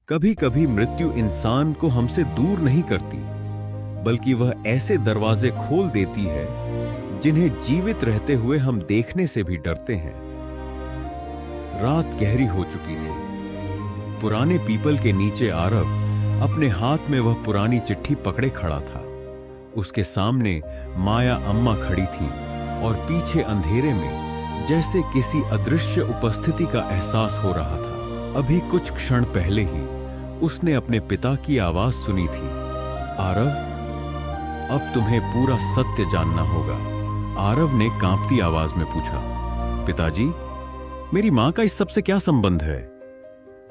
कभी कभी मृत्यु इंसान को हमसे दूर नहीं करती, बल्कि वह ऐसे दरवाजे खोल देती है जिन्हें जीवित रहते हुए हम देखने से भी डरते हैं। रात गहरी हो चुकी थी। पुराने पीपल के नीचे आरव अपने हाथ में वह पुरानी चिट्ठी पकड़े खड़ा था। उसके सामने माया अम्मा खड़ी थी और पीछे अंधेरे में जैसे किसी अदृश्य उपस्थिति का एहसास हो रहा था। अभी कुछ क्षण पहले ही उसने अपने पिता की आवाज सुनी थी, आरव, अब तुम्हें पूरा सत्य जानना होगा। आरव ने कांपती आवाज में पूछा, पिताजी, मेरी मां का इस सब से क्या संबंध है?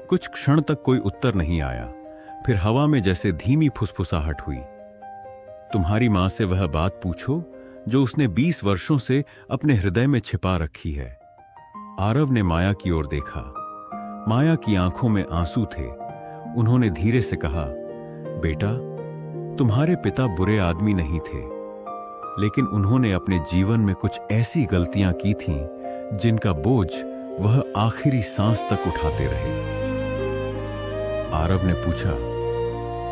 कुछ क्षण तक कोई उत्तर नहीं आया। फिर हवा में जैसे धीमी फुसफुसाहट हुई। तुम्हारी मां से वह बात पूछो जो उसने 20 वर्षों से अपने हृदय में छिपा रखी है। आरव ने माया की ओर देखा। माया की आंखों में आंसू थे। उन्होंने धीरे से कहा, बेटा, तुम्हारे पिता बुरे आदमी नहीं थे, लेकिन उन्होंने अपने जीवन में कुछ ऐसी गलतियां की थीं जिनका बोझ वह आखिरी सांस तक उठाते रहे। आरव ने पूछा,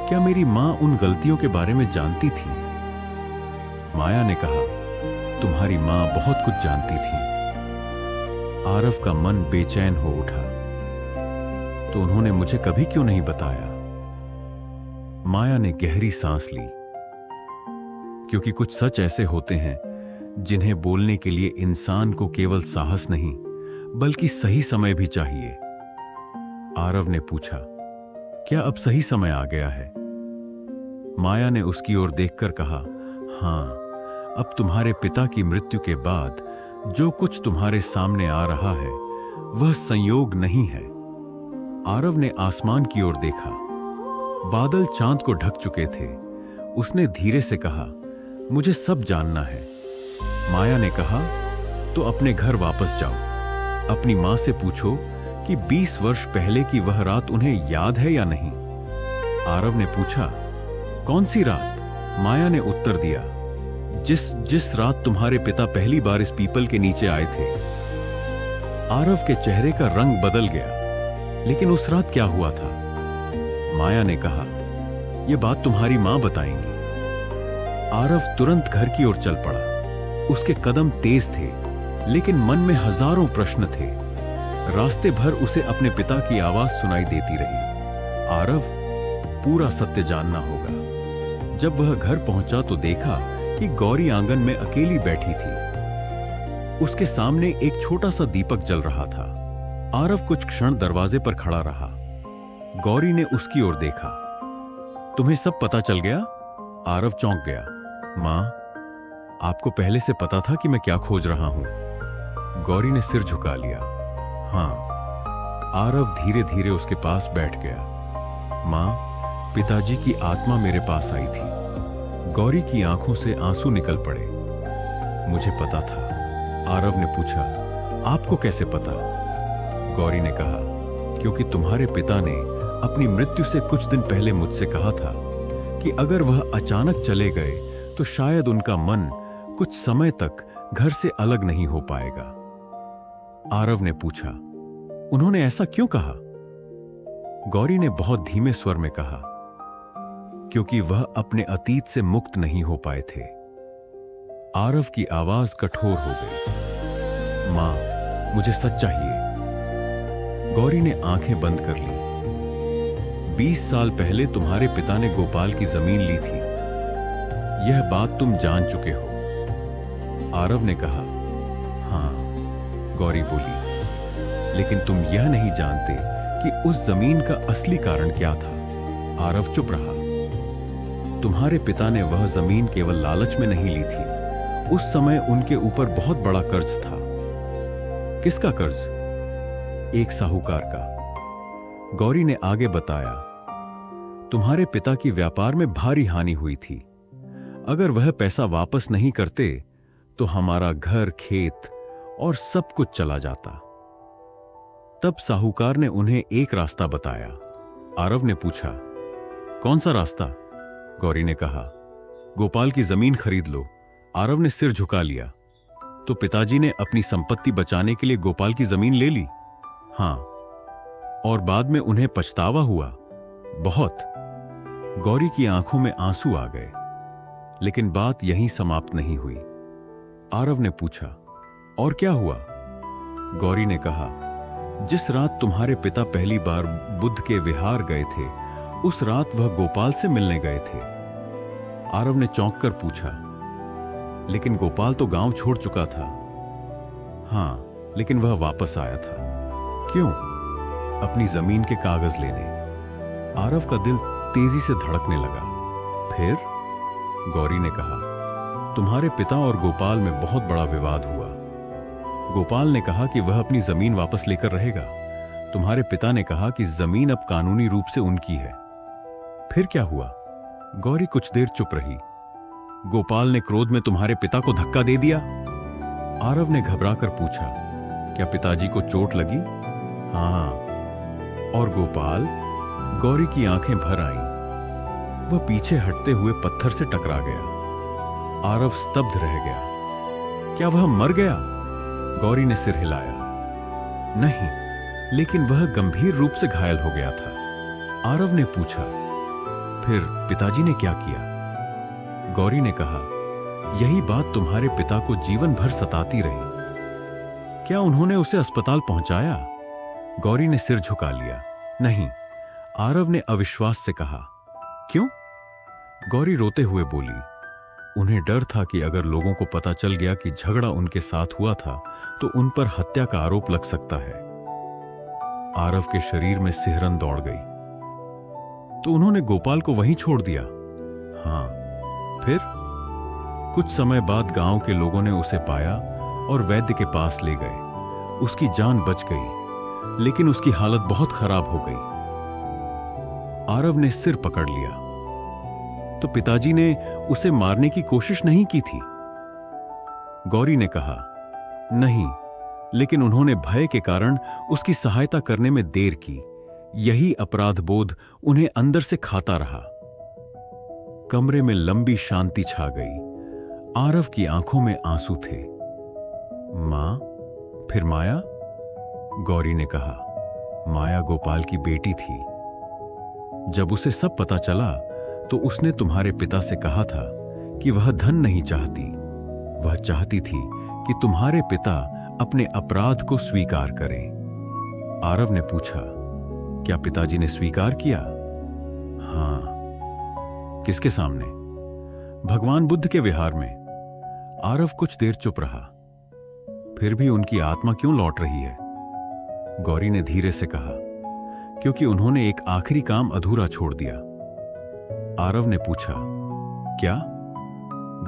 क्या मेरी मां उन गलतियों के बारे में जानती थी? माया ने कहा, तुम्हारी मां बहुत कुछ जानती थी। आरव का मन बेचैन हो उठा। तो उन्होंने मुझे कभी क्यों नहीं बताया? माया ने गहरी सांस ली। क्योंकि कुछ सच ऐसे होते हैं जिन्हें बोलने के लिए इंसान को केवल साहस नहीं, बल्कि सही समय भी चाहिए। आरव ने पूछा, क्या अब सही समय आ गया है? माया ने उसकी ओर देखकर कहा, हां, अब तुम्हारे पिता की मृत्यु के बाद जो कुछ तुम्हारे सामने आ रहा है वह संयोग नहीं है। आरव ने आसमान की ओर देखा। बादल चांद को ढक चुके थे। उसने धीरे से कहा, मुझे सब जानना है। माया ने कहा, तो अपने घर वापस जाओ। अपनी मां से पूछो कि 20 वर्ष पहले की वह रात उन्हें याद है या नहीं। आरव ने पूछा, कौन सी रात? माया ने उत्तर दिया, जिस रात तुम्हारे पिता पहली बार इस पीपल के नीचे आए थे। आरव के चेहरे का रंग बदल गया। लेकिन उस रात क्या हुआ था? माया ने कहा, यह बात तुम्हारी मां बताएंगी। आरव तुरंत घर की ओर चल पड़ा। उसके कदम तेज थे, लेकिन मन में हजारों प्रश्न थे। रास्ते भर उसे अपने पिता की आवाज सुनाई देती रही, आरव, पूरा सत्य जानना होगा। जब वह घर पहुंचा तो देखा कि गौरी आंगन में अकेली बैठी थी। उसके सामने एक छोटा सा दीपक जल रहा था। आरव कुछ क्षण दरवाजे पर खड़ा रहा। गौरी ने उसकी ओर देखा। तुम्हें सब पता चल गया? आरव चौंक गया। मां, आपको पहले से पता था कि मैं क्या खोज रहा हूं? गौरी ने सिर झुका लिया। हां। आरव धीरे धीरे उसके पास बैठ गया। मां, पिताजी की आत्मा मेरे पास आई थी। गौरी की आंखों से आंसू निकल पड़े। मुझे पता था। आरव ने पूछा, आपको कैसे पता? गौरी ने कहा, क्योंकि तुम्हारे पिता ने अपनी मृत्यु से कुछ दिन पहले मुझसे कहा था कि अगर वह अचानक चले गए तो शायद उनका मन कुछ समय तक घर से अलग नहीं हो पाएगा। आरव ने पूछा, उन्होंने ऐसा क्यों कहा? गौरी ने बहुत धीमे स्वर में कहा, क्योंकि वह अपने अतीत से मुक्त नहीं हो पाए थे। आरव की आवाज कठोर हो गई। मां, मुझे सच चाहिए। गौरी ने आंखें बंद कर ली। 20 साल पहले तुम्हारे पिता ने गोपाल की जमीन ली थी। यह बात तुम जान चुके हो। आरव ने कहा, हां। गौरी बोली, लेकिन तुम यह नहीं जानते कि उस जमीन का असली कारण क्या था। आरव चुप रहा। तुम्हारे पिता ने वह जमीन केवल लालच में नहीं ली थी। उस समय उनके ऊपर बहुत बड़ा कर्ज था। किसका कर्ज? एक साहूकार का। गौरी ने आगे बताया, तुम्हारे पिता की व्यापार में भारी हानि हुई थी। अगर वह पैसा वापस नहीं करते तो हमारा घर, खेत और सब कुछ चला जाता। तब साहूकार ने उन्हें एक रास्ता बताया। आरव ने पूछा, कौन सा रास्ता? गौरी ने कहा, गोपाल की जमीन खरीद लो। आरव ने सिर झुका लिया। तो पिताजी ने अपनी संपत्ति बचाने के लिए गोपाल की जमीन ले ली? हां। और बाद में उन्हें पछतावा हुआ? बहुत। गौरी की आंखों में आंसू आ गए। लेकिन बात यहीं समाप्त नहीं हुई। आरव ने पूछा, और क्या हुआ? गौरी ने कहा, जिस रात तुम्हारे पिता पहली बार बुद्ध के विहार गए थे, उस रात वह गोपाल से मिलने गए थे। आरव ने चौंक कर पूछा, लेकिन गोपाल तो गांव छोड़ चुका था। हां, लेकिन वह वापस आया था। क्यों? अपनी जमीन के कागज लेने। आरव का दिल तेजी से धड़कने लगा। फिर? गौरी ने कहा, तुम्हारे पिता और गोपाल में बहुत बड़ा विवाद हुआ। गोपाल ने कहा कि वह अपनी जमीन वापस लेकर रहेगा। तुम्हारे पिता ने कहा कि जमीन अब कानूनी रूप से उनकी है। फिर क्या हुआ? गौरी कुछ देर चुप रही। गोपाल ने क्रोध में तुम्हारे पिता को धक्का दे दिया। आरव ने घबराकर पूछा, क्या पिताजी को चोट लगी? हाँ। और गोपाल? गौरी की आंखें भर आईं। वह पीछे हटते हुए पत्थर से टकरा गया। आरव स्तब्ध रह गया। क्या वह मर गया? गौरी ने सिर हिलाया। नहीं, लेकिन वह गंभीर रूप से घायल हो गया था। आरव ने पूछा, फिर पिताजी ने क्या किया? गौरी ने कहा, यही बात तुम्हारे पिता को जीवन भर सताती रही। क्या उन्होंने उसे अस्पताल पहुंचाया? गौरी ने सिर झुका लिया। नहीं। आरव ने अविश्वास से कहा, क्यों? गौरी रोते हुए बोली, उन्हें डर था कि अगर लोगों को पता चल गया कि झगड़ा उनके साथ हुआ था तो उन पर हत्या का आरोप लग सकता है। आरव के शरीर में सिहरन दौड़ गई। तो उन्होंने गोपाल को वहीं छोड़ दिया? हां। फिर? कुछ समय बाद गांव के लोगों ने उसे पाया और वैद्य के पास ले गए। उसकी जान बच गई, लेकिन उसकी हालत बहुत खराब हो गई। आरव ने सिर पकड़ लिया। तो पिताजी ने उसे मारने की कोशिश नहीं की थी? गौरी ने कहा, नहीं, लेकिन उन्होंने भय के कारण उसकी सहायता करने में देर की। यही अपराध बोध उन्हें अंदर से खाता रहा। कमरे में लंबी शांति छा गई। आरव की आंखों में आंसू थे। मां? फिर माया? गौरी ने कहा, माया गोपाल की बेटी थी। जब उसे सब पता चला तो उसने तुम्हारे पिता से कहा था कि वह धन नहीं चाहती। वह चाहती थी कि तुम्हारे पिता अपने अपराध को स्वीकार करें। आरव ने पूछा, क्या पिताजी ने स्वीकार किया? हां। किसके सामने? भगवान बुद्ध के विहार में। आरव कुछ देर चुप रहा। फिर भी उनकी आत्मा क्यों लौट रही है? गौरी ने धीरे से कहा, क्योंकि उन्होंने एक आखिरी काम अधूरा छोड़ दिया। आरव ने पूछा, क्या?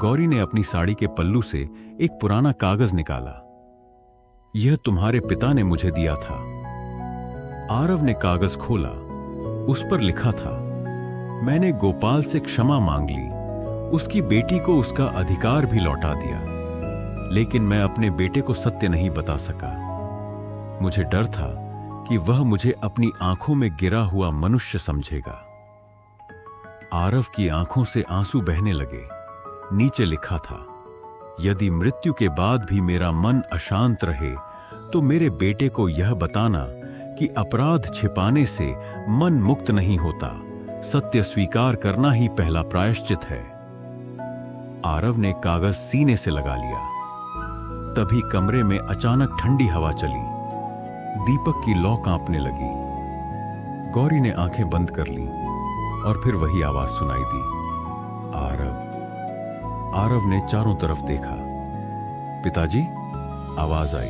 गौरी ने अपनी साड़ी के पल्लू से एक पुराना कागज निकाला। यह तुम्हारे पिता ने मुझे दिया था। आरव ने कागज खोला। उस पर लिखा था, मैंने गोपाल से क्षमा मांग ली, उसकी बेटी को उसका अधिकार भी लौटा दिया, लेकिन मैं अपने बेटे को सत्य नहीं बता सका। मुझे डर था कि वह मुझे अपनी आंखों में गिरा हुआ मनुष्य समझेगा। आरव की आंखों से आंसू बहने लगे। नीचे लिखा था, यदि मृत्यु के बाद भी मेरा मन अशांत रहे तो मेरे बेटे को यह बताना कि अपराध छिपाने से मन मुक्त नहीं होता, सत्य स्वीकार करना ही पहला प्रायश्चित है। आरव ने कागज सीने से लगा लिया। तभी कमरे में अचानक ठंडी हवा चली। दीपक की लौ कांपने लगी। गौरी ने आंखें बंद कर ली और फिर वही आवाज सुनाई दी, आरव। आरव ने चारों तरफ देखा। पिताजी? आवाज आई,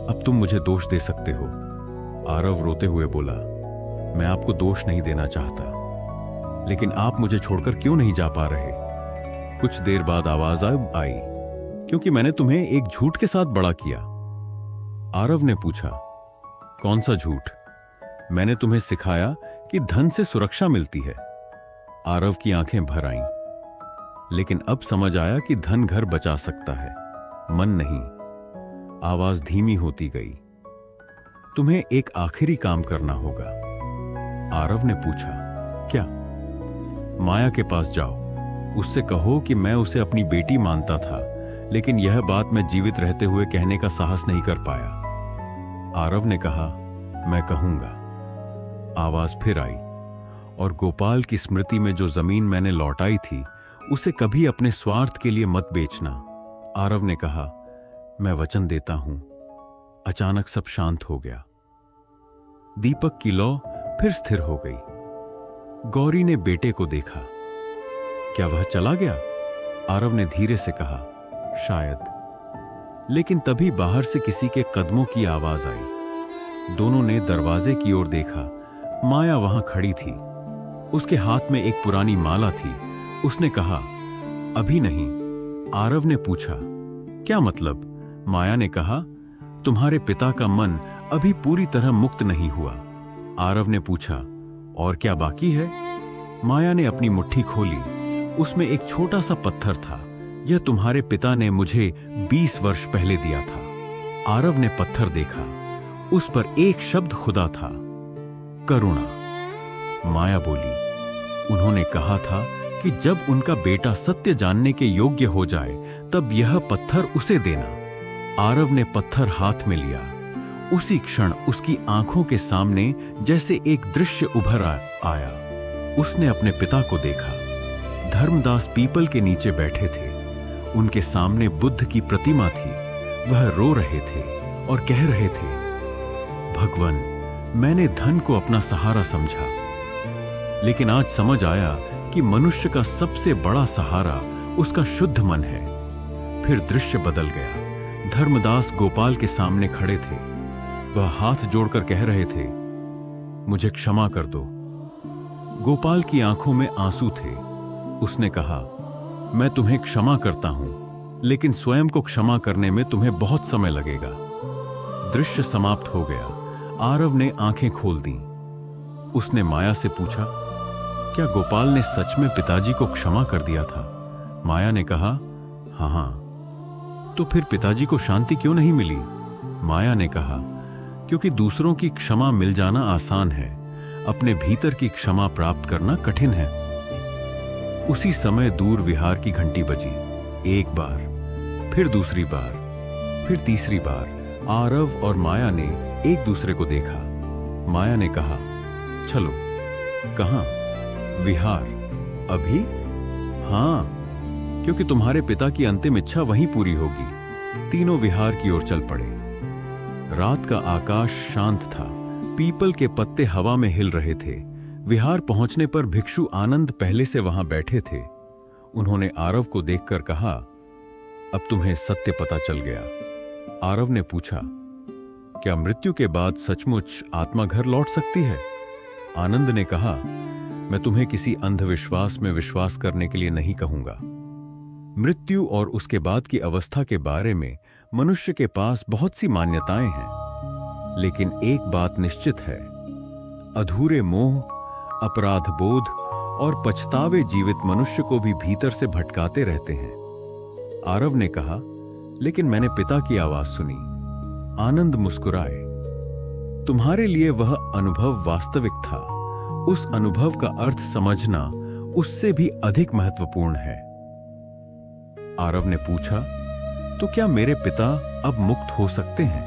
अब तुम मुझे दोष दे सकते हो। आरव रोते हुए बोला, मैं आपको दोष नहीं देना चाहता, लेकिन आप मुझे छोड़कर क्यों नहीं जा पा रहे? कुछ देर बाद आवाज आई, क्योंकि मैंने तुम्हें एक झूठ के साथ बड़ा किया। आरव ने पूछा, कौन सा झूठ? मैंने तुम्हें सिखाया कि धन से सुरक्षा मिलती है। आरव की आंखें भर आईं, लेकिन अब समझ आया कि धन घर बचा सकता है, मन नहीं। आवाज धीमी होती गई। तुम्हें एक आखिरी काम करना होगा। आरव ने पूछा, क्या? माया के पास जाओ, उससे कहो कि मैं उसे अपनी बेटी मानता था, लेकिन यह बात मैं जीवित रहते हुए कहने का साहस नहीं कर पाया। आरव ने कहा, मैं कहूंगा। आवाज फिर आई, और गोपाल की स्मृति में जो जमीन मैंने लौटाई थी उसे कभी अपने स्वार्थ के लिए मत बेचना। आरव ने कहा, मैं वचन देता हूं। अचानक सब शांत हो गया। दीपक की लौ फिर स्थिर हो गई। गौरी ने बेटे को देखा। क्या वह चला गया? आरव ने धीरे से कहा, शायद। लेकिन तभी बाहर से किसी के कदमों की आवाज आई। दोनों ने दरवाजे की ओर देखा। माया वहां खड़ी थी। उसके हाथ में एक पुरानी माला थी। उसने कहा, अभी नहीं। आरव ने पूछा, क्या मतलब? माया ने कहा, तुम्हारे पिता का मन अभी पूरी तरह मुक्त नहीं हुआ। आरव ने पूछा, और क्या बाकी है? माया ने अपनी मुट्ठी खोली। उसमें एक छोटा सा पत्थर था। यह तुम्हारे पिता ने मुझे 20 वर्ष पहले दिया था। आरव ने पत्थर देखा। उस पर एक शब्द खुदा था, करुणा। माया बोली, उन्होंने कहा था कि जब उनका बेटा सत्य जानने के योग्य हो जाए तब यह पत्थर उसे देना। आरव ने पत्थर हाथ में लिया। उसी क्षण उसकी आंखों के सामने जैसे एक दृश्य उभर आया। उसने अपने पिता को देखा। धर्मदास पीपल के नीचे बैठे थे। उनके सामने बुद्ध की प्रतिमा थी। वह रो रहे थे और कह रहे थे, भगवान, मैंने धन को अपना सहारा समझा, लेकिन आज समझ आया कि मनुष्य का सबसे बड़ा सहारा उसका शुद्ध मन है। फिर दृश्य बदल गया। धर्मदास गोपाल के सामने खड़े थे। वह हाथ जोड़कर कह रहे थे, मुझे क्षमा कर दो। गोपाल की आंखों में आंसू थे। उसने कहा, मैं तुम्हें क्षमा करता हूं, लेकिन स्वयं को क्षमा करने में तुम्हें बहुत समय लगेगा। दृश्य समाप्त हो गया। आरव ने आंखें खोल दी। उसने माया से पूछा, क्या गोपाल ने सच में पिताजी को क्षमा कर दिया था? माया ने कहा, हाँ। तो फिर पिताजी को शांति क्यों नहीं मिली? माया ने कहा, क्योंकि दूसरों की क्षमा मिल जाना आसान है, अपने भीतर की क्षमा प्राप्त करना कठिन है। उसी समय दूर विहार की घंटी बजी। एक बार, फिर दूसरी बार, फिर तीसरी बार। आरव और माया ने एक दूसरे को देखा। माया ने कहा, चलो। कहां? विहार। अभी? हाँ, क्योंकि तुम्हारे पिता की अंतिम इच्छा वहीं पूरी होगी। तीनों विहार की ओर चल पड़े। रात का आकाश शांत था। पीपल के पत्ते हवा में हिल रहे थे। विहार पहुंचने पर भिक्षु आनंद पहले से वहां बैठे थे। उन्होंने आरव को देखकर कहा, अब तुम्हें सत्य पता चल गया। आरव ने पूछा, क्या मृत्यु के बाद सचमुच आत्मा घर लौट सकती है? आनंद ने कहा, मैं तुम्हें किसी अंधविश्वास में विश्वास करने के लिए नहीं कहूंगा। मृत्यु और उसके बाद की अवस्था के बारे में मनुष्य के पास बहुत सी मान्यताएं हैं, लेकिन एक बात निश्चित है, अधूरे मोह, अपराध बोध और पछतावे जीवित मनुष्य को भी भीतर से भटकाते रहते हैं। आरव ने कहा, लेकिन मैंने पिता की आवाज सुनी। आनंद मुस्कुराए। तुम्हारे लिए वह अनुभव वास्तविक था। उस अनुभव का अर्थ समझना उससे भी अधिक महत्वपूर्ण है। आरव ने पूछा, तो क्या मेरे पिता अब मुक्त हो सकते हैं?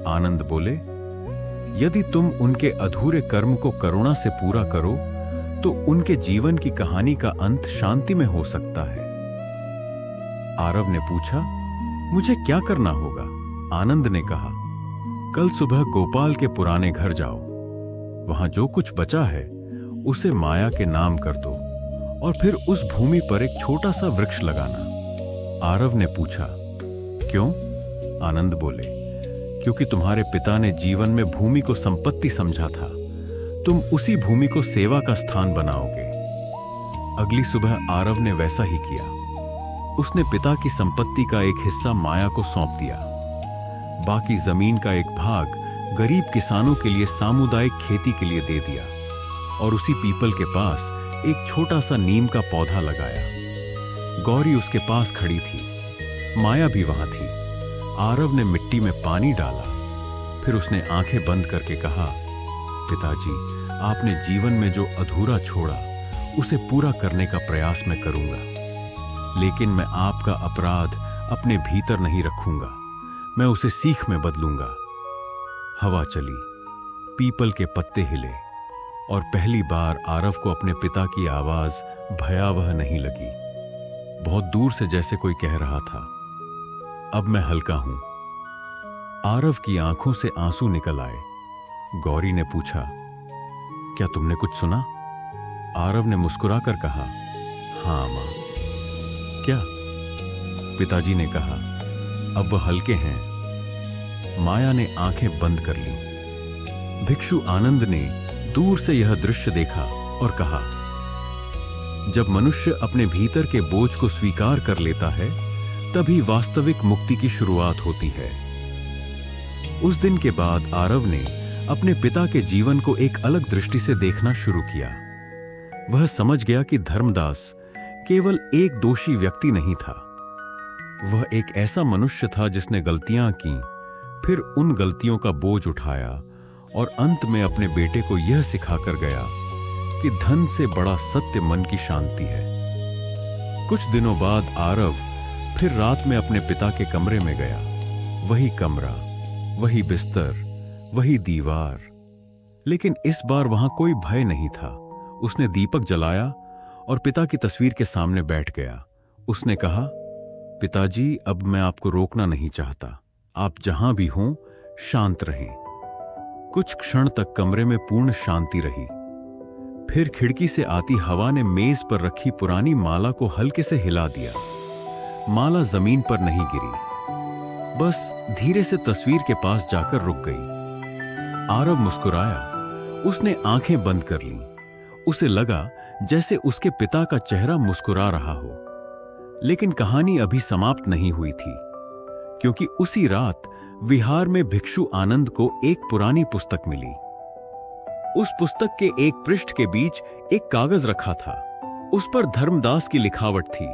आनंद बोले, यदि तुम उनके अधूरे कर्म को करुणा से पूरा करो तो उनके जीवन की कहानी का अंत शांति में हो सकता है। आरव ने पूछा, मुझे क्या करना होगा? आनंद ने कहा, कल सुबह गोपाल के पुराने घर जाओ। वहां जो कुछ बचा है उसे माया के नाम कर दो और फिर उस भूमि पर एक छोटा सा वृक्ष लगाना। आरव ने पूछा, क्यों? आनंद बोले, क्योंकि तुम्हारे पिता ने जीवन में भूमि को संपत्ति समझा था। तुम उसी भूमि को सेवा का स्थान बनाओगे। अगली सुबह आरव ने वैसा ही किया। उसने पिता की संपत्ति का एक हिस्सा माया को सौंप दिया। बाकी जमीन का एक भाग गरीब किसानों के लिए सामुदायिक खेती के लिए दे दिया और उसी पीपल के पास एक छोटा सा नीम का पौधा लगाया। गौरी उसके पास खड़ी थी। माया भी वहां थी। आरव ने मिट्टी में पानी डाला। फिर उसने आंखें बंद करके कहा, पिताजी, आपने जीवन में जो अधूरा छोड़ा उसे पूरा करने का प्रयास मैं करूंगा, लेकिन मैं आपका अपराध अपने भीतर नहीं रखूंगा। मैं उसे सीख में बदलूंगा। हवा चली, पीपल के पत्ते हिले और पहली बार आरव को अपने पिता की आवाज भयावह नहीं लगी। बहुत दूर से जैसे कोई कह रहा था, अब मैं हल्का हूं। आरव की आंखों से आंसू निकल आए। गौरी ने पूछा, क्या तुमने कुछ सुना? आरव ने मुस्कुराकर कहा, हां मां। क्या? पिताजी ने कहा, अब वह हल्के हैं। माया ने आंखें बंद कर लीं। भिक्षु आनंद ने दूर से यह दृश्य देखा और कहा, जब मनुष्य अपने भीतर के बोझ को स्वीकार कर लेता है, तभी वास्तविक मुक्ति की शुरुआत होती है। उस दिन के बाद आरव ने अपने पिता के जीवन को एक अलग दृष्टि से देखना शुरू किया। वह समझ गया कि धर्मदास केवल एक दोषी व्यक्ति नहीं था। वह एक ऐसा मनुष्य था जिसने गलतियां की, फिर उन गलतियों का बोझ उठाया और अंत में अपने बेटे को यह सिखाकर गया कि धन से बड़ा सत्य मन की शांति है। कुछ दिनों बाद आरव फिर रात में अपने पिता के कमरे में गया। वही कमरा, वही बिस्तर, वही दीवार, लेकिन इस बार वहां कोई भय नहीं था। उसने दीपक जलाया और पिता की तस्वीर के सामने बैठ गया। उसने कहा, पिताजी, अब मैं आपको रोकना नहीं चाहता। आप जहां भी हों, शांत रहें। कुछ क्षण तक कमरे में पूर्ण शांति रही। फिर खिड़की से आती हवा ने मेज पर रखी पुरानी माला को हल्के से हिला दिया। माला जमीन पर नहीं गिरी, बस धीरे से तस्वीर के पास जाकर रुक गई। आरव मुस्कुराया। उसने आंखें बंद कर लीं। उसे लगा जैसे उसके पिता का चेहरा मुस्कुरा रहा हो। लेकिन कहानी अभी समाप्त नहीं हुई थी, क्योंकि उसी रात विहार में भिक्षु आनंद को एक पुरानी पुस्तक मिली। उस पुस्तक के एक पृष्ठ के बीच एक कागज रखा था। उस पर धर्मदास की लिखावट थी,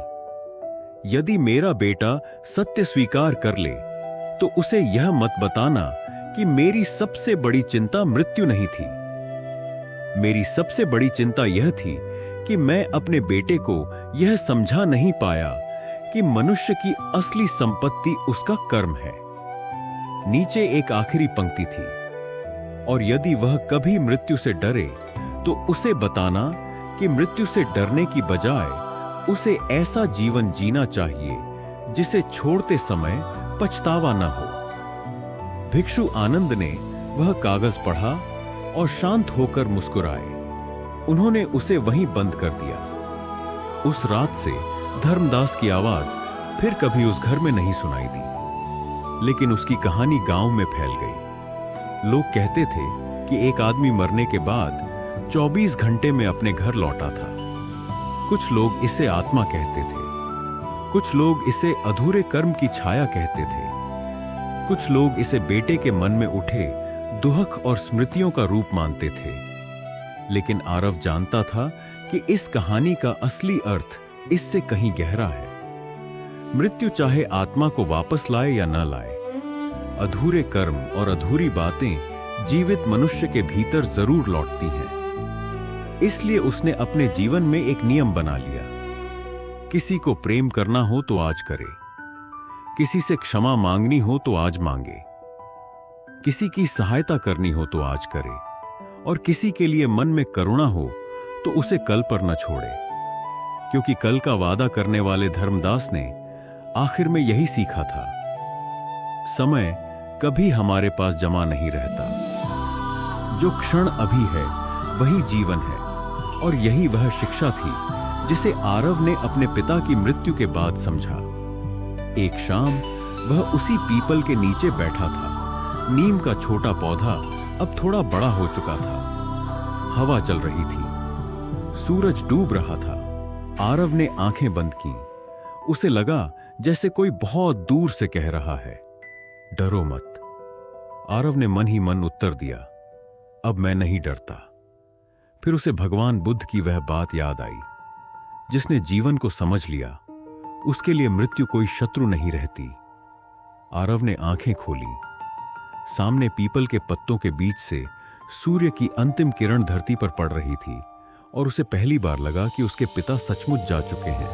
यदि मेरा बेटा सत्य स्वीकार कर ले तो उसे यह मत बताना कि मेरी सबसे बड़ी चिंता मृत्यु नहीं थी। मेरी सबसे बड़ी चिंता यह थी कि मैं अपने बेटे को यह समझा नहीं पाया कि मनुष्य की असली संपत्ति उसका कर्म है। नीचे एक आखिरी पंक्ति थी, और यदि वह कभी मृत्यु से डरे तो उसे बताना कि मृत्यु से डरने की बजाय उसे ऐसा जीवन जीना चाहिए जिसे छोड़ते समय पछतावा न हो। भिक्षु आनंद ने वह कागज पढ़ा और शांत होकर मुस्कुराए। उन्होंने उसे वहीं बंद कर दिया। उस रात से धर्मदास की आवाज फिर कभी उस घर में नहीं सुनाई दी, लेकिन उसकी कहानी गांव में फैल गई। लोग कहते थे कि एक आदमी मरने के बाद 24 घंटे में अपने घर लौटा था। कुछ लोग इसे आत्मा कहते थे, कुछ लोग इसे अधूरे कर्म की छाया कहते थे, कुछ लोग इसे बेटे के मन में उठे दुहक और स्मृतियों का रूप मानते थे। लेकिन आरव जानता था कि इस कहानी का असली अर्थ इससे कहीं गहरा है। मृत्यु चाहे आत्मा को वापस लाए या न लाए, अधूरे कर्म और अधूरी बातें जीवित मनुष्य के भीतर जरूर लौटती हैं। इसलिए उसने अपने जीवन में एक नियम बना लिया, किसी को प्रेम करना हो तो आज करे, किसी से क्षमा मांगनी हो तो आज मांगे, किसी की सहायता करनी हो तो आज करे, और किसी के लिए मन में करुणा हो तो उसे कल पर न छोड़े। क्योंकि कल का वादा करने वाले धर्मदास ने आखिर में यही सीखा था, समय कभी हमारे पास जमा नहीं रहता। जो क्षण अभी है वही जीवन है, और यही वह शिक्षा थी जिसे आरव ने अपने पिता की मृत्यु के बाद समझा। एक शाम वह उसी पीपल के नीचे बैठा था। नीम का छोटा पौधा अब थोड़ा बड़ा हो चुका था। हवा चल रही थी, सूरज डूब रहा था। आरव ने आंखें बंद कीं। उसे लगा जैसे कोई बहुत दूर से कह रहा है, डरो मत। आरव ने मन ही मन उत्तर दिया, अब मैं नहीं डरता। फिर उसे भगवान बुद्ध की वह बात याद आई, जिसने जीवन को समझ लिया, उसके लिए मृत्यु कोई शत्रु नहीं रहती। आरव ने आंखें खोली। सामने पीपल के पत्तों के बीच से सूर्य की अंतिम किरण धरती पर पड़ रही थी, और उसे पहली बार लगा कि उसके पिता सचमुच जा चुके हैं।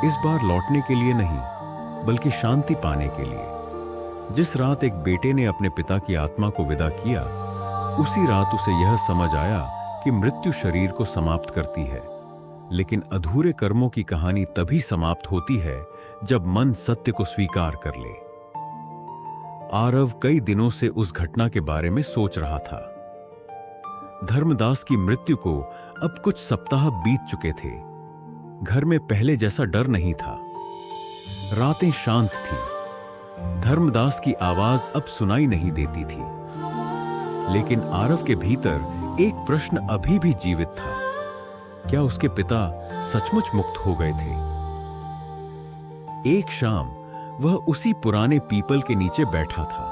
इस बार लौटने के लिए नहीं, बल्कि शांति पाने के लिए। जिस रात एक बेटे ने अपने पिता की आत्मा को विदा किया, उसी रात उसे यह समझ आया कि मृत्यु शरीर को समाप्त करती है, लेकिन अधूरे कर्मों की कहानी तभी समाप्त होती है जब मन सत्य को स्वीकार कर ले। आरव कई दिनों से उस घटना के बारे में सोच रहा था। धर्मदास की मृत्यु को अब कुछ सप्ताह बीत चुके थे। घर में पहले जैसा डर नहीं था। रातें शांत थीं। धर्मदास की आवाज अब सुनाई नहीं देती थी। लेकिन आरव के भीतर एक प्रश्न अभी भी जीवित था। क्या उसके पिता सचमुच मुक्त हो गए थे? एक शाम वह उसी पुराने पीपल के नीचे बैठा था।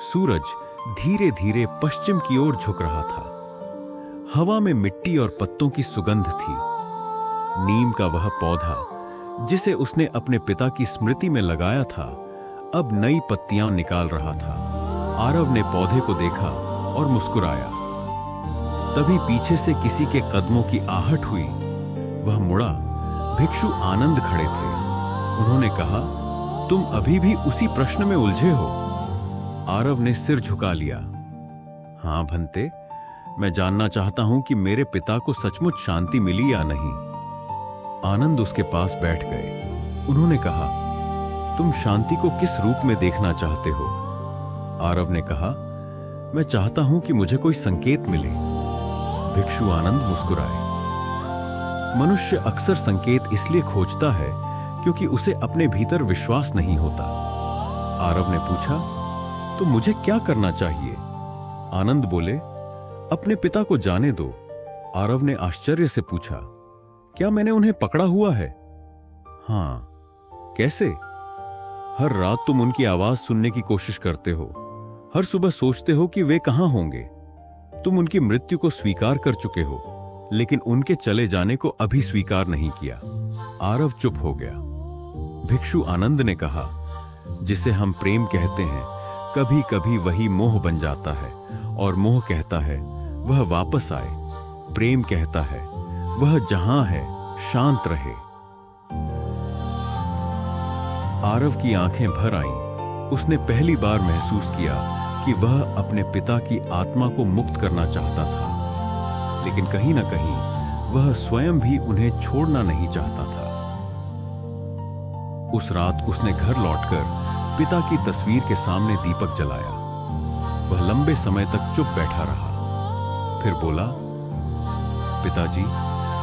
सूरज धीरे धीरे पश्चिम की ओर झुक रहा था। हवा में मिट्टी और पत्तों की सुगंध थी। नीम का वह पौधा जिसे उसने अपने पिता की स्मृति में लगाया था, अब नई पत्तियां निकाल रहा था। आरव ने पौधे को देखा और मुस्कुराया। तभी पीछे से किसी के कदमों की आहट हुई। वह मुड़ा। भिक्षु आनंद खड़े थे। उन्होंने कहा, तुम अभी भी उसी प्रश्न में उलझे हो? आरव ने सिर झुका लिया। हां भंते, मैं जानना चाहता हूं कि मेरे पिता को सचमुच शांति मिली या नहीं। आनंद उसके पास बैठ गए। उन्होंने कहा, तुम शांति को किस रूप में देखना चाहते हो? आरव ने कहा, मैं चाहता हूं कि मुझे कोई संकेत मिले। भिक्षु आनंद मुस्कुराए। मनुष्य अक्सर संकेत इसलिए खोजता है क्योंकि उसे अपने भीतर विश्वास नहीं होता। आरव ने पूछा, तो मुझे क्या करना चाहिए? आनंद बोले, अपने पिता को जाने दो। आरव ने आश्चर्य से पूछा, क्या मैंने उन्हें पकड़ा हुआ है? हां। कैसे? हर रात तुम उनकी आवाज सुनने की कोशिश करते हो। हर सुबह सोचते हो कि वे कहां होंगे। तुम उनकी मृत्यु को स्वीकार कर चुके हो, लेकिन उनके चले जाने को अभी स्वीकार नहीं किया। आरव चुप हो गया। भिक्षु आनंद ने कहा, जिसे हम प्रेम कहते हैं, कभी कभी वही मोह बन जाता है, और मोह कहता है वह वापस आए। प्रेम कहता है वह जहां है शांत रहे। आरव की आंखें भर आईं। उसने पहली बार महसूस किया कि वह अपने पिता की आत्मा को मुक्त करना चाहता था, लेकिन कहीं ना कहीं वह स्वयं भी उन्हें छोड़ना नहीं चाहता था। उस रात उसने घर लौटकर पिता की तस्वीर के सामने दीपक जलाया। वह लंबे समय तक चुप बैठा रहा। फिर बोला, पिताजी,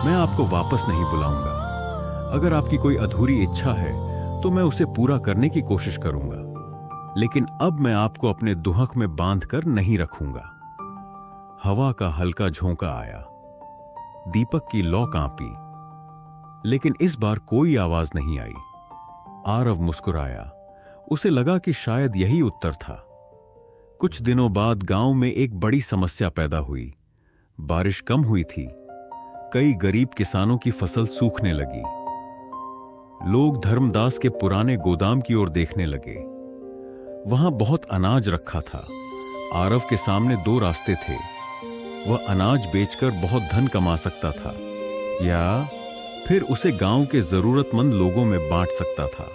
मैं आपको वापस नहीं बुलाऊंगा। अगर आपकी कोई अधूरी इच्छा है तो मैं उसे पूरा करने की कोशिश करूंगा, लेकिन अब मैं आपको अपने दुहक में बांधकर नहीं रखूंगा। हवा का हल्का झोंका आया। दीपक की लौ कांपी, लेकिन इस बार कोई आवाज नहीं आई। आरव मुस्कुराया। उसे लगा कि शायद यही उत्तर था। कुछ दिनों बाद गांव में एक बड़ी समस्या पैदा हुई। बारिश कम हुई थी। कई गरीब किसानों की फसल सूखने लगी। लोग धर्मदास के पुराने गोदाम की ओर देखने लगे। वहां बहुत अनाज रखा था। आरव के सामने दो रास्ते थे। वह अनाज बेचकर बहुत धन कमा सकता था, या फिर उसे गांव के जरूरतमंद लोगों में बांट सकता था।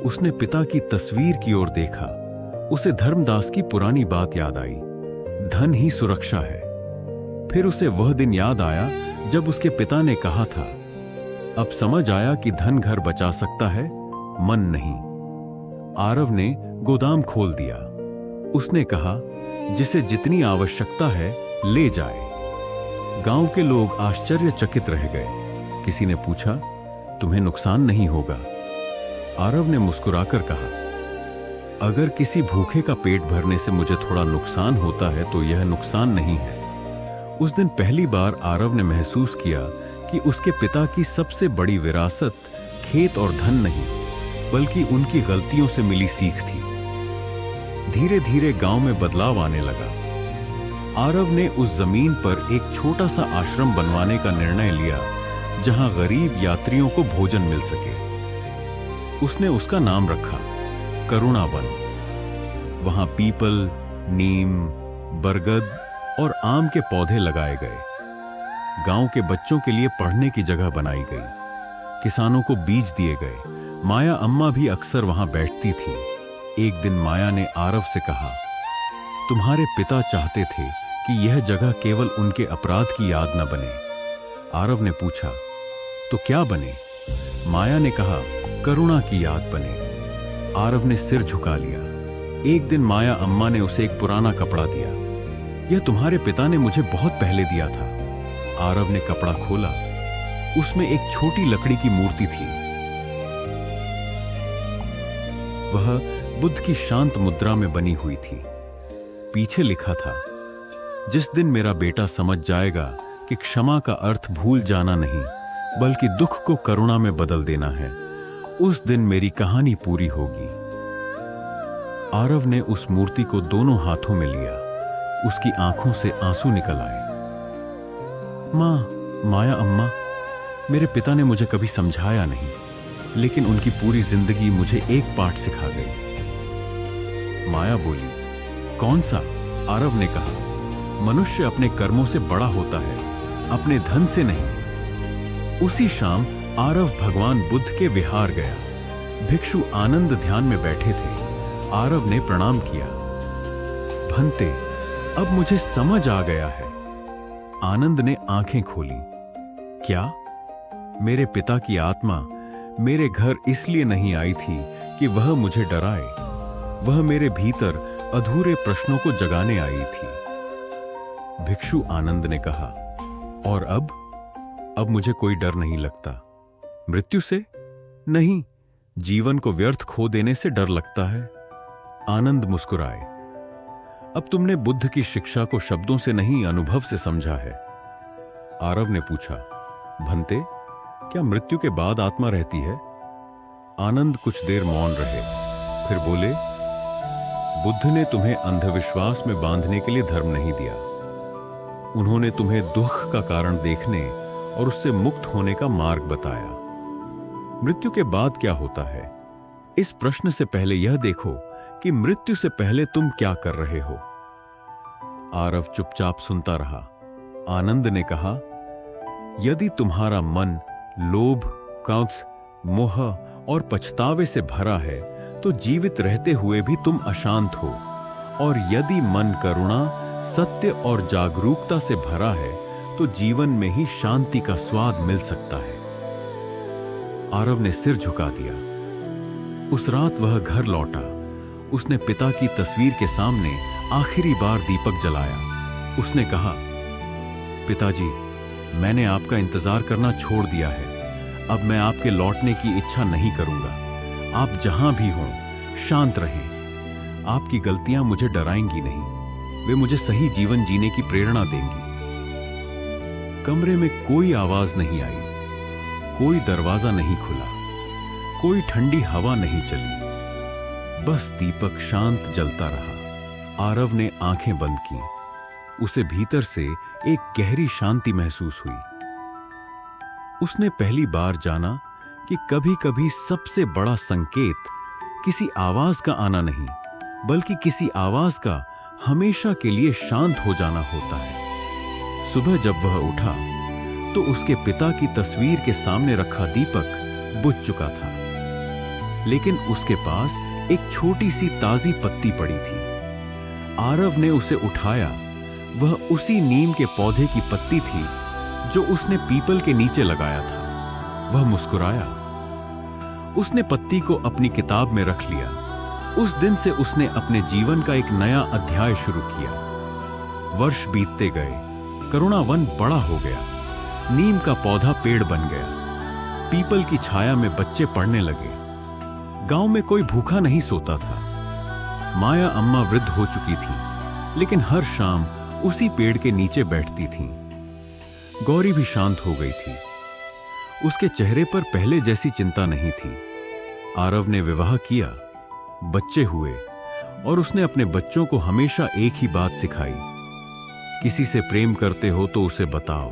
उसने पिता की तस्वीर की ओर देखा। उसे धर्मदास की पुरानी बात याद आई, धन ही सुरक्षा है। फिर उसे वह दिन याद आया जब उसके पिता ने कहा था, अब समझ आया कि धन घर बचा सकता है, मन नहीं। आरव ने गोदाम खोल दिया। उसने कहा, जिसे जितनी आवश्यकता है ले जाए। गांव के लोग आश्चर्यचकित रह गए। किसी ने पूछा, तुम्हें नुकसान नहीं होगा? आरव ने मुस्कुराकर कहा, अगर किसी भूखे का पेट भरने से मुझे थोड़ा नुकसान होता है तो यह नुकसान नहीं है। उस दिन पहली बार आरव ने महसूस किया कि उसके पिता की सबसे बड़ी विरासत खेत और धन नहीं, बल्कि उनकी गलतियों से मिली सीख थी। धीरे धीरे गांव में बदलाव आने लगा। आरव ने उस जमीन पर एक छोटा सा आश्रम बनवाने का निर्णय लिया, जहां गरीब यात्रियों को भोजन मिल सके। उसने उसका नाम रखा करुणावन। वहां पीपल, नीम, बरगद और आम के पौधे लगाए गए। गांव के बच्चों के लिए पढ़ने की जगह बनाई गई। किसानों को बीज दिए गए। माया अम्मा भी अक्सर वहां बैठती थी। एक दिन माया ने आरव से कहा, तुम्हारे पिता चाहते थे कि यह जगह केवल उनके अपराध की याद न बने। आरव ने पूछा, तो क्या बने? माया ने कहा, करुणा की याद बने। आरव ने सिर झुका लिया। एक दिन माया अम्मा ने उसे एक पुराना कपड़ा दिया। यह तुम्हारे पिता ने मुझे बहुत पहले दिया था। आरव ने कपड़ा खोला। उसमें एक छोटी लकड़ी की मूर्ति थी। वह बुद्ध की शांत मुद्रा में बनी हुई थी। पीछे लिखा था, जिस दिन मेरा बेटा समझ जाएगा कि क्षमा का अर्थ भूल जाना नहीं बल्कि दुख को करुणा में बदल देना है, उस दिन मेरी कहानी पूरी होगी। आरव ने उस मूर्ति को दोनों हाथों में लिया। उसकी आंखों से आंसू निकल आए। माया अम्मा, मेरे पिता ने मुझे कभी समझाया नहीं, लेकिन उनकी पूरी जिंदगी मुझे एक पाठ सिखा गई। माया बोली, कौन सा? आरव ने कहा, मनुष्य अपने कर्मों से बड़ा होता है, अपने धन से नहीं। उसी शाम आरव भगवान बुद्ध के विहार गया। भिक्षु आनंद ध्यान में बैठे थे। आरव ने प्रणाम किया। भंते, अब मुझे समझ आ गया है। आनंद ने आंखें खोली। क्या? मेरे पिता की आत्मा मेरे घर इसलिए नहीं आई थी कि वह मुझे डराए। वह मेरे भीतर अधूरे प्रश्नों को जगाने आई थी। भिक्षु आनंद ने कहा, और अब मुझे कोई डर नहीं लगता। मृत्यु से? नहीं, जीवन को व्यर्थ खो देने से डर लगता है। आनंद मुस्कुराए। अब तुमने बुद्ध की शिक्षा को शब्दों से नहीं, अनुभव से समझा है। आरव ने पूछा, भंते, क्या मृत्यु के बाद आत्मा रहती है? आनंद कुछ देर मौन रहे, फिर बोले, बुद्ध ने तुम्हें अंधविश्वास में बांधने के लिए धर्म नहीं दिया। उन्होंने तुम्हें दुख का कारण देखने और उससे मुक्त होने का मार्ग बताया। मृत्यु के बाद क्या होता है, इस प्रश्न से पहले यह देखो कि मृत्यु से पहले तुम क्या कर रहे हो। आरव चुपचाप सुनता रहा। आनंद ने कहा, यदि तुम्हारा मन लोभ, कांस, मोह और पछतावे से भरा है तो जीवित रहते हुए भी तुम अशांत हो, और यदि मन करुणा, सत्य और जागरूकता से भरा है तो जीवन में ही शांति का स्वाद मिल सकता है। आरव ने सिर झुका दिया। उस रात वह घर लौटा। उसने पिता की तस्वीर के सामने आखिरी बार दीपक जलाया। उसने कहा, पिताजी, मैंने आपका इंतजार करना छोड़ दिया है। अब मैं आपके लौटने की इच्छा नहीं करूंगा। आप जहां भी हों, शांत रहें। आपकी गलतियां मुझे डराएंगी नहीं, वे मुझे सही जीवन जीने की प्रेरणा देंगी। कमरे में कोई आवाज नहीं आई, कोई दरवाजा नहीं खुला, कोई ठंडी हवा नहीं चली। बस दीपक शांत जलता रहा। आरव ने आंखें बंद की। उसे भीतर से एक गहरी शांति महसूस हुई। उसने पहली बार जाना कि कभी-कभी सबसे बड़ा संकेत किसी आवाज का आना नहीं, बल्कि किसी आवाज का हमेशा के लिए शांत हो जाना होता है। सुबह जब वह उठा तो उसके पिता की तस्वीर के सामने रखा दीपक बुझ चुका था, लेकिन उसके पास एक छोटी सी ताजी पत्ती पड़ी थी। आरव ने उसे उठाया। वह उसी नीम के पौधे की पत्ती थी जो उसने पीपल के नीचे लगाया था। वह मुस्कुराया। उसने पत्ती को अपनी किताब में रख लिया। उस दिन से उसने अपने जीवन का एक नया अध्याय शुरू किया। वर्ष बीतते गए। करुणा वन बड़ा हो गया। नीम का पौधा पेड़ बन गया। पीपल की छाया में बच्चे पढ़ने लगे। गांव में कोई भूखा नहीं सोता था। माया अम्मा वृद्ध हो चुकी थी, लेकिन हर शाम उसी पेड़ के नीचे बैठती थीं। गौरी भी शांत हो गई थी। उसके चेहरे पर पहले जैसी चिंता नहीं थी। आरव ने विवाह किया, बच्चे हुए, और उसने अपने बच्चों को हमेशा एक ही बात सिखाई, किसी से प्रेम करते हो तो उसे बताओ।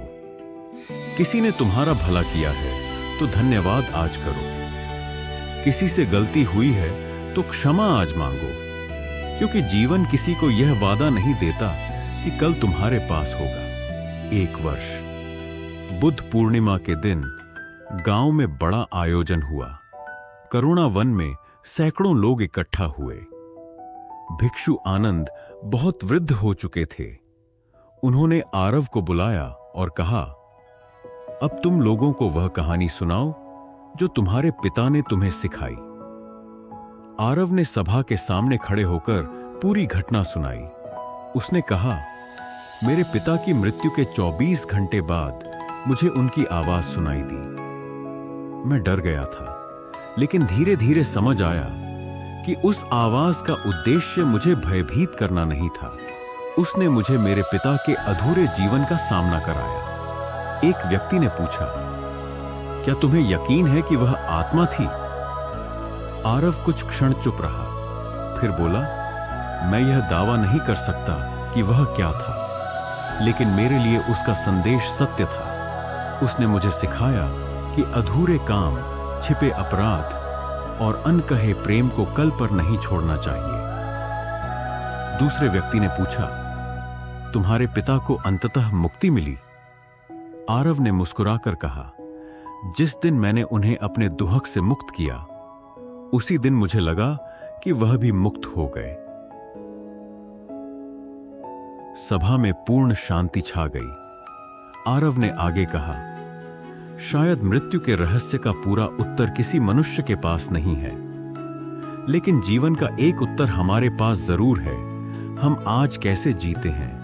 किसी ने तुम्हारा भला किया है तो धन्यवाद आज करो। किसी से गलती हुई है तो क्षमा आज मांगो, क्योंकि जीवन किसी को यह वादा नहीं देता कि कल तुम्हारे पास होगा। 1 वर्ष। बुद्ध पूर्णिमा के दिन गांव में बड़ा आयोजन हुआ। करुणा वन में सैकड़ों लोग इकट्ठा हुए। भिक्षु आनंद बहुत वृद्ध हो चुके थे। उन्होंने आरव को बुलाया और कहा, अब तुम लोगों को वह कहानी सुनाओ जो तुम्हारे पिता ने तुम्हें सिखाई। आरव ने सभा के सामने खड़े होकर पूरी घटना सुनाई। उसने कहा, मेरे पिता की मृत्यु के 24 घंटे बाद मुझे उनकी आवाज सुनाई दी। मैं डर गया था, लेकिन धीरे धीरे समझ आया कि उस आवाज का उद्देश्य मुझे भयभीत करना नहीं था। उसने मुझे मेरे पिता के अधूरे जीवन का सामना कराया। एक व्यक्ति ने पूछा, क्या तुम्हें यकीन है कि वह आत्मा थी? आरव कुछ क्षण चुप रहा, फिर बोला, मैं यह दावा नहीं कर सकता कि वह क्या था, लेकिन मेरे लिए उसका संदेश सत्य था। उसने मुझे सिखाया कि अधूरे काम, छिपे अपराध और अनकहे प्रेम को कल पर नहीं छोड़ना चाहिए। दूसरे व्यक्ति ने पूछा, तुम्हारे पिता को अंततः मुक्ति मिली? आरव ने मुस्कुराकर कहा, जिस दिन मैंने उन्हें अपने दुहक से मुक्त किया, उसी दिन मुझे लगा कि वह भी मुक्त हो गए। सभा में पूर्ण शांति छा गई। आरव ने आगे कहा, शायद मृत्यु के रहस्य का पूरा उत्तर किसी मनुष्य के पास नहीं है, लेकिन जीवन का एक उत्तर हमारे पास जरूर है। हम आज कैसे जीते हैं